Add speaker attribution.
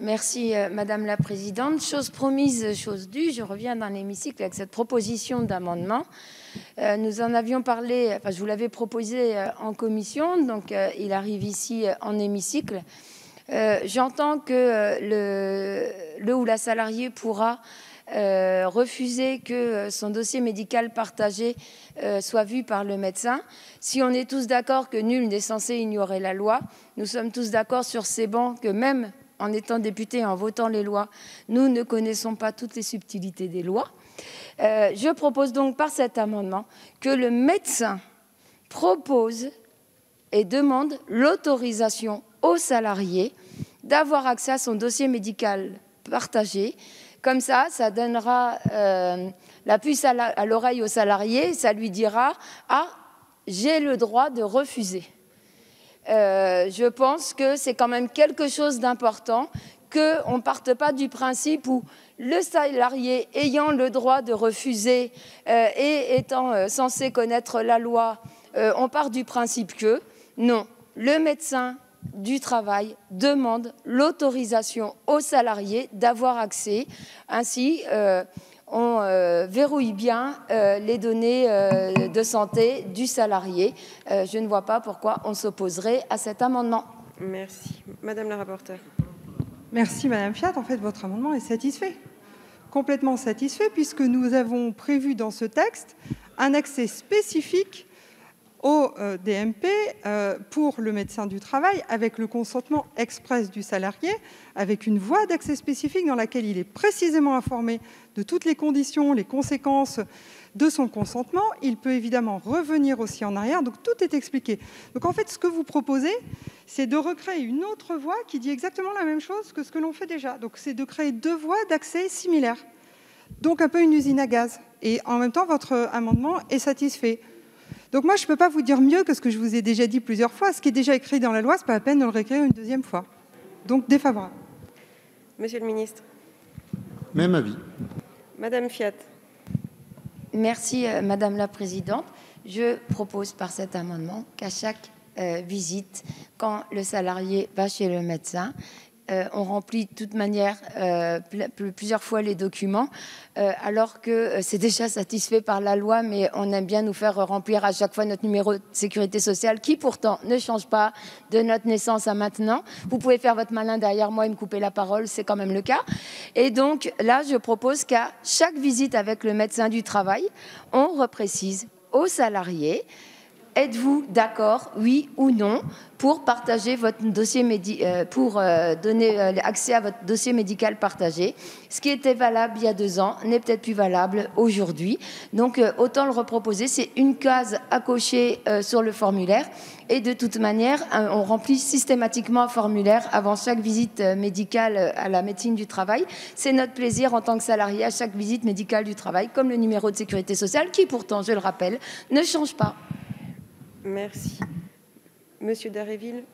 Speaker 1: Merci Madame la Présidente. Chose promise, chose due, je reviens dans l'hémicycle avec cette proposition d'amendement. Nous en avions parlé, enfin je vous l'avais proposé en commission, donc il arrive ici en hémicycle. J'entends que le ou la salariée pourra refuser que son dossier médical partagé soit vu par le médecin. Si on est tous d'accord que nul n'est censé ignorer la loi, nous sommes tous d'accord sur ces bancs que même en étant députés et en votant les lois, nous ne connaissons pas toutes les subtilités des lois. Je propose donc par cet amendement que le médecin propose et demande l'autorisation aux salariés d'avoir accès à son dossier médical partagé. Comme ça donnera la puce à l'oreille au salarié, ça lui dira « Ah, j'ai le droit de refuser ». Je pense que c'est quand même quelque chose d'important, qu'on ne parte pas du principe où le salarié ayant le droit de refuser et étant censé connaître la loi, on part du principe que non, le médecin du travail demande l'autorisation aux salariés d'avoir accès. Ainsi, on verrouille bien les données de santé du salarié. Je ne vois pas pourquoi on s'opposerait à cet amendement.
Speaker 2: Merci. Madame la rapporteure.
Speaker 3: Merci Madame Fiat. En fait, votre amendement est satisfait, complètement satisfait, puisque nous avons prévu dans ce texte un accès spécifique au DMP pour le médecin du travail avec le consentement express du salarié, avec une voie d'accès spécifique dans laquelle il est précisément informé de toutes les conditions, les conséquences de son consentement. Il peut évidemment revenir aussi en arrière, donc tout est expliqué. Donc en fait, ce que vous proposez, c'est de recréer une autre voie qui dit exactement la même chose que ce que l'on fait déjà. Donc c'est de créer deux voies d'accès similaires. Donc un peu une usine à gaz. Et en même temps, votre amendement est satisfait. Donc moi, je ne peux pas vous dire mieux que ce que je vous ai déjà dit plusieurs fois. Ce qui est déjà écrit dans la loi, ce n'est pas la peine de le réécrire une deuxième fois. Donc défavorable.
Speaker 2: Monsieur le ministre.
Speaker 4: Même avis.
Speaker 2: Madame Fiat.
Speaker 1: Merci Madame la Présidente. Je propose par cet amendement qu'à chaque visite, quand le salarié va chez le médecin, on remplit de toute manière plusieurs fois les documents, alors que c'est déjà satisfait par la loi, mais on aime bien nous faire remplir à chaque fois notre numéro de sécurité sociale, qui pourtant ne change pas de notre naissance à maintenant. Vous pouvez faire votre malin derrière moi et me couper la parole, c'est quand même le cas. Et donc là, je propose qu'à chaque visite avec le médecin du travail, on reprécise aux salariés: êtes-vous d'accord, oui ou non, pour partager votre dossier pour donner accès à votre dossier médical partagé? Ce qui était valable il y a 2 ans n'est peut-être plus valable aujourd'hui. Donc autant le reproposer. C'est une case à cocher sur le formulaire. Et de toute manière, on remplit systématiquement un formulaire avant chaque visite médicale à la médecine du travail. C'est notre plaisir en tant que salarié à chaque visite médicale du travail, comme le numéro de sécurité sociale, qui pourtant, je le rappelle, ne change pas.
Speaker 2: Merci. Monsieur Dharréville,